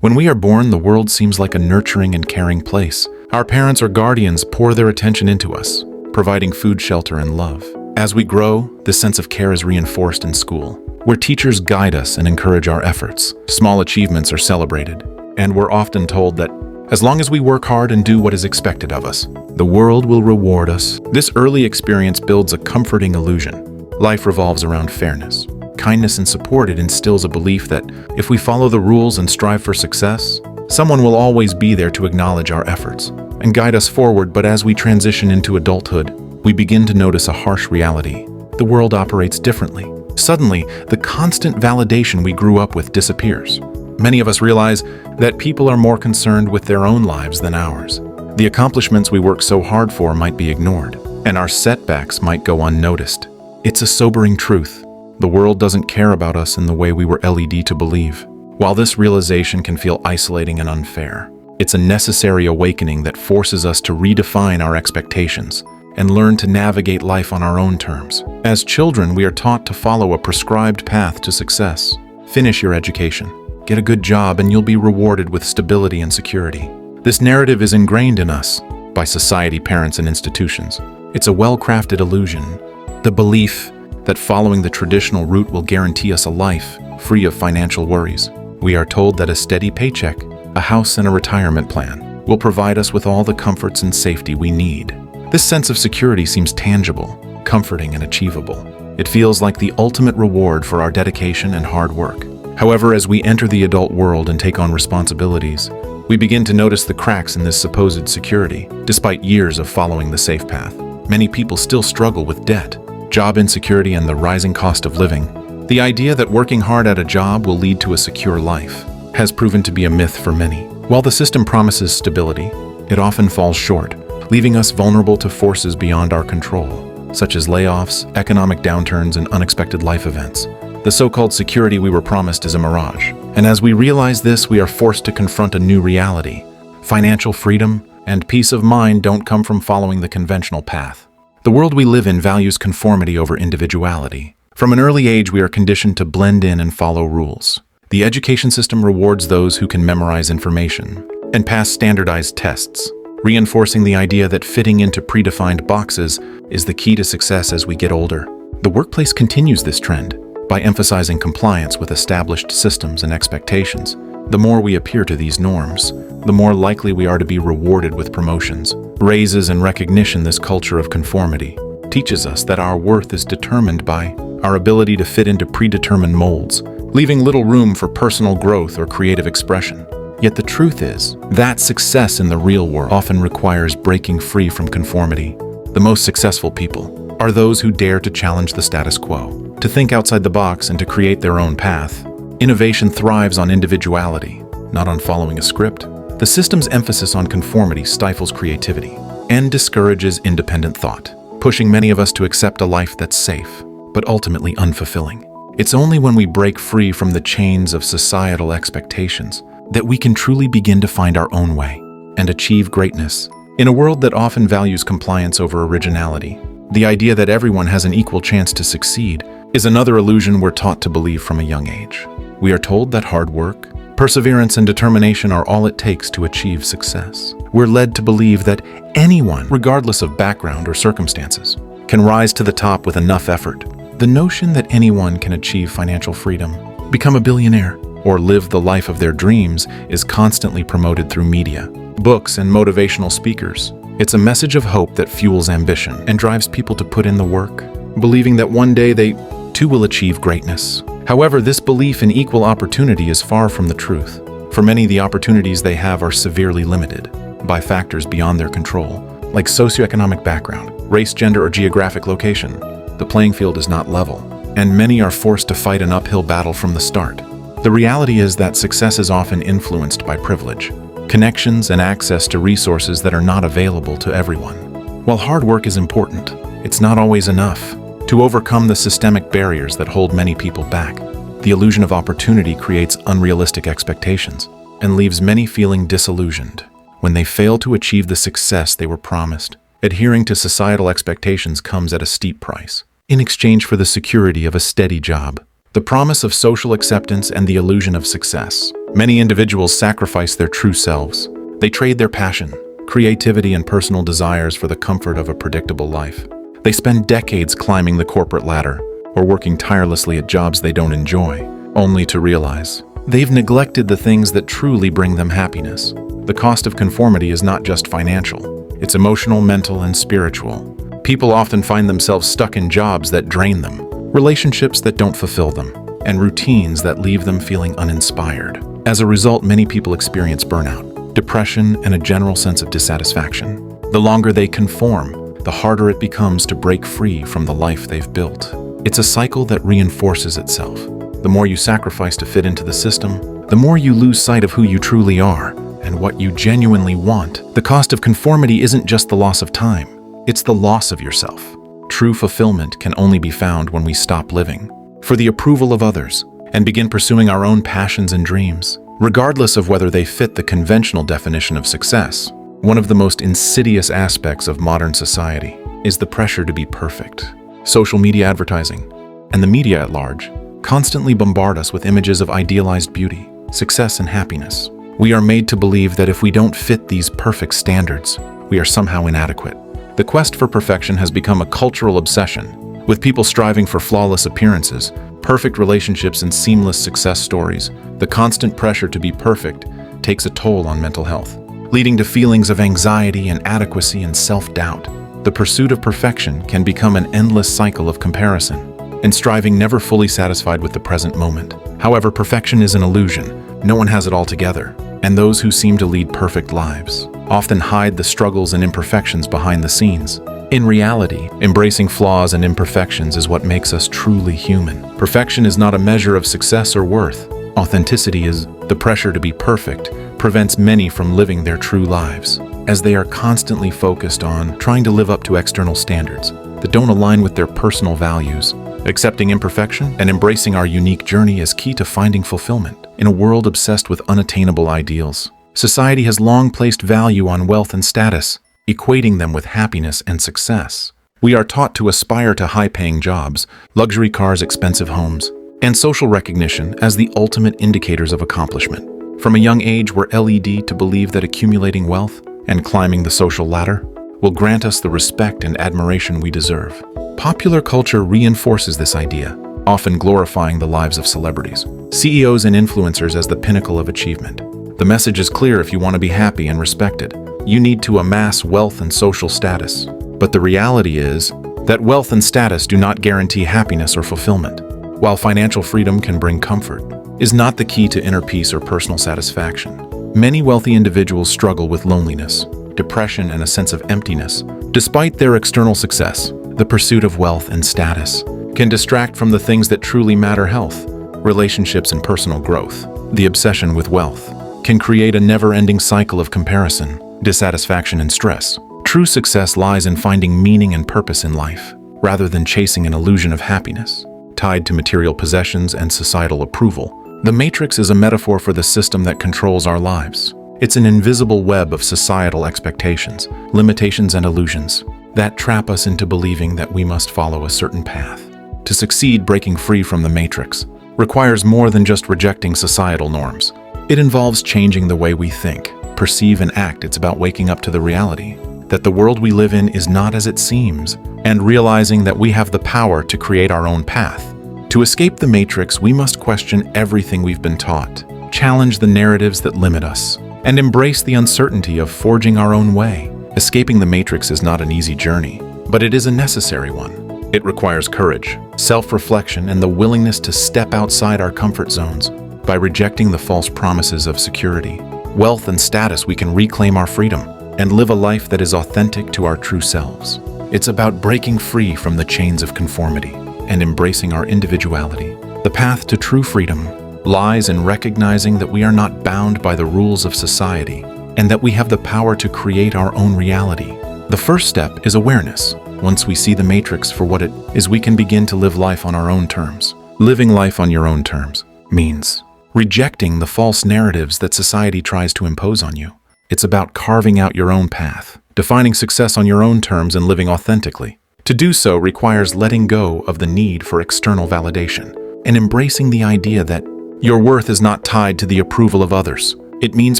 When we are born, the world seems like a nurturing and caring place. Our parents or guardians pour their attention into us, providing food, shelter, and love. As we grow, this sense of care is reinforced in school, where teachers guide us and encourage our efforts. Small achievements are celebrated, and we're often told that as long as we work hard and do what is expected of us, the world will reward us. This early experience builds a comforting illusion. Life revolves around fairness, kindness, and support. It instills a belief that if we follow the rules and strive for success, someone will always be there to acknowledge our efforts and guide us forward. But as we transition into adulthood, we begin to notice a harsh reality. The world operates differently. Suddenly, the constant validation we grew up with disappears. Many of us realize that people are more concerned with their own lives than ours. The accomplishments we work so hard for might be ignored, and our setbacks might go unnoticed. It's a sobering truth. The world doesn't care about us in the way we were led to believe. While this realization can feel isolating and unfair, it's a necessary awakening that forces us to redefine our expectations and learn to navigate life on our own terms. As children, we are taught to follow a prescribed path to success. Finish your education, get a good job, and you'll be rewarded with stability and security. This narrative is ingrained in us by society, parents, and institutions. It's a well-crafted illusion, the belief that following the traditional route will guarantee us a life free of financial worries. We are told that a steady paycheck, a house, and a retirement plan will provide us with all the comforts and safety we need. This sense of security seems tangible, comforting, and achievable. It feels like the ultimate reward for our dedication and hard work. However, as we enter the adult world and take on responsibilities, we begin to notice the cracks in this supposed security. Despite years of following the safe path, many people still struggle with debt, job insecurity, and the rising cost of living. The idea that working hard at a job will lead to a secure life has proven to be a myth for many. While the system promises stability, it often falls short, leaving us vulnerable to forces beyond our control, such as layoffs, economic downturns, and unexpected life events. The so-called security we were promised is a mirage, and as we realize this, we are forced to confront a new reality. Financial freedom and peace of mind don't come from following the conventional path. The world we live in values conformity over individuality. From an early age, we are conditioned to blend in and follow rules. The education system rewards those who can memorize information and pass standardized tests, reinforcing the idea that fitting into predefined boxes is the key to success as we get older. The workplace continues this trend by emphasizing compliance with established systems and expectations. The more we appear to these norms, the more likely we are to be rewarded with promotions, raises, and recognition. This culture of conformity teaches us that our worth is determined by our ability to fit into predetermined molds, leaving little room for personal growth or creative expression. Yet the truth is that success in the real world often requires breaking free from conformity. The most successful people are those who dare to challenge the status quo, to think outside the box, and to create their own path. Innovation thrives on individuality, not on following a script. The system's emphasis on conformity stifles creativity and discourages independent thought, pushing many of us to accept a life that's safe, but ultimately unfulfilling. It's only when we break free from the chains of societal expectations that we can truly begin to find our own way and achieve greatness. In a world that often values compliance over originality, the idea that everyone has an equal chance to succeed is another illusion we're taught to believe from a young age. We are told that hard work, perseverance, and determination are all it takes to achieve success. We're led to believe that anyone, regardless of background or circumstances, can rise to the top with enough effort. The notion that anyone can achieve financial freedom, become a billionaire, or live the life of their dreams is constantly promoted through media, books, and motivational speakers. It's a message of hope that fuels ambition and drives people to put in the work, believing that one day they too will achieve greatness. However, this belief in equal opportunity is far from the truth. For many, the opportunities they have are severely limited by factors beyond their control, like socioeconomic background, race, gender, or geographic location. The playing field is not level, and many are forced to fight an uphill battle from the start. The reality is that success is often influenced by privilege, connections, and access to resources that are not available to everyone. While hard work is important, it's not always enough to overcome the systemic barriers that hold many people back. The illusion of opportunity creates unrealistic expectations and leaves many feeling disillusioned when they fail to achieve the success they were promised. Adhering to societal expectations comes at a steep price. In exchange for the security of a steady job, the promise of social acceptance, and the illusion of success, Many individuals sacrifice their true selves. They trade their passion, creativity, and personal desires for the comfort of a predictable life. They spend decades climbing the corporate ladder or working tirelessly at jobs they don't enjoy, only to realize they've neglected the things that truly bring them happiness. The cost of conformity is not just financial. It's emotional, mental, and spiritual. People often find themselves stuck in jobs that drain them, relationships that don't fulfill them, and routines that leave them feeling uninspired. As a result, many people experience burnout, depression, and a general sense of dissatisfaction. The longer they conform, the harder it becomes to break free from the life they've built. It's a cycle that reinforces itself. The more you sacrifice to fit into the system, the more you lose sight of who you truly are and what you genuinely want. The cost of conformity isn't just the loss of time, it's the loss of yourself. True fulfillment can only be found when we stop living for the approval of others and begin pursuing our own passions and dreams, regardless of whether they fit the conventional definition of success. One of the most insidious aspects of modern society is the pressure to be perfect. Social media advertising, and the media at large, constantly bombard us with images of idealized beauty, success, and happiness. We are made to believe that if we don't fit these perfect standards, we are somehow inadequate. The quest for perfection has become a cultural obsession, with people striving for flawless appearances, perfect relationships, and seamless success stories. The constant pressure to be perfect takes a toll on mental health, leading to feelings of anxiety, inadequacy, and self-doubt. The pursuit of perfection can become an endless cycle of comparison and striving, never fully satisfied with the present moment. However, perfection is an illusion. No one has it all together, and those who seem to lead perfect lives often hide the struggles and imperfections behind the scenes. In reality, embracing flaws and imperfections is what makes us truly human. Perfection is not a measure of success or worth. Authenticity is. The pressure to be perfect prevents many from living their true lives, as they are constantly focused on trying to live up to external standards that don't align with their personal values. Accepting imperfection and embracing our unique journey is key to finding fulfillment. In a world obsessed with unattainable ideals, society has long placed value on wealth and status, equating them with happiness and success. We are taught to aspire to high-paying jobs, luxury cars, expensive homes, and social recognition as the ultimate indicators of accomplishment. From a young age, we're led to believe that accumulating wealth and climbing the social ladder will grant us the respect and admiration we deserve. Popular culture reinforces this idea, often glorifying the lives of celebrities, CEOs, and influencers as the pinnacle of achievement. The message is clear: if you want to be happy and respected, you need to amass wealth and social status. But the reality is that wealth and status do not guarantee happiness or fulfillment. While financial freedom can bring comfort, is not the key to inner peace or personal satisfaction. Many wealthy individuals struggle with loneliness, depression, and a sense of emptiness. Despite their external success, the pursuit of wealth and status can distract from the things that truly matter: health, relationships, and personal growth. The obsession with wealth can create a never-ending cycle of comparison, dissatisfaction, and stress. True success lies in finding meaning and purpose in life, rather than chasing an illusion of happiness tied to material possessions and societal approval. The Matrix is a metaphor for the system that controls our lives. It's an invisible web of societal expectations, limitations, and illusions that trap us into believing that we must follow a certain path. To succeed, breaking free from the Matrix requires more than just rejecting societal norms. It involves changing the way we think, perceive, and act. It's about waking up to the reality that the world we live in is not as it seems, and realizing that we have the power to create our own path. To escape the Matrix, we must question everything we've been taught, challenge the narratives that limit us, and embrace the uncertainty of forging our own way. Escaping the Matrix is not an easy journey, but it is a necessary one. It requires courage, self-reflection, and the willingness to step outside our comfort zones. By rejecting the false promises of security, wealth, and status, we can reclaim our freedom and live a life that is authentic to our true selves. It's about breaking free from the chains of conformity and embracing our individuality. The path to true freedom lies in recognizing that we are not bound by the rules of society and that we have the power to create our own reality. The first step is awareness. Once we see the Matrix for what it is, we can begin to live life on our own terms. Living life on your own terms means rejecting the false narratives that society tries to impose on you. It's about carving out your own path, defining success on your own terms, and living authentically. To do so requires letting go of the need for external validation and embracing the idea that Your worth is not tied to the approval of others. It means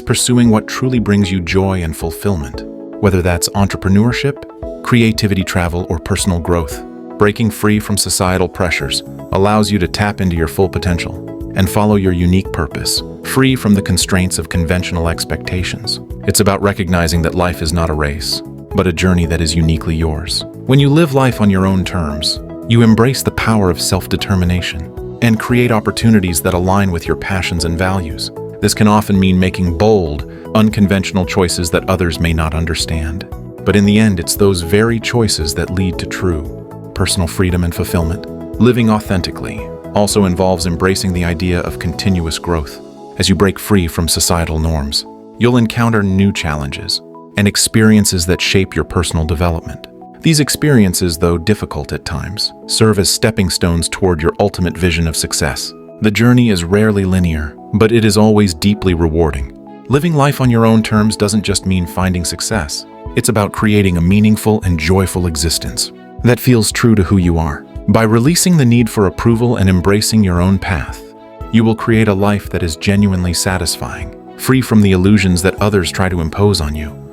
pursuing what truly brings you joy and fulfillment, whether that's entrepreneurship, creativity, travel, or personal growth. Breaking free from societal pressures allows you to tap into your full potential and follow your unique purpose, free from the constraints of conventional expectations. It's about recognizing that life is not a race, but a journey that is uniquely yours. When you live life on your own terms, you embrace the power of self-determination and create opportunities that align with your passions and values. This can often mean making bold, unconventional choices that others may not understand. But in the end, it's those very choices that lead to true personal freedom and fulfillment. Living authentically also involves embracing the idea of continuous growth. As you break free from societal norms, you'll encounter new challenges and experiences that shape your personal development. These experiences, though difficult at times, serve as stepping stones toward your ultimate vision of success. The journey is rarely linear, but it is always deeply rewarding. Living life on your own terms doesn't just mean finding success. It's about creating a meaningful and joyful existence that feels true to who you are. By releasing the need for approval and embracing your own path, you will create a life that is genuinely satisfying, free from the illusions that others try to impose on you.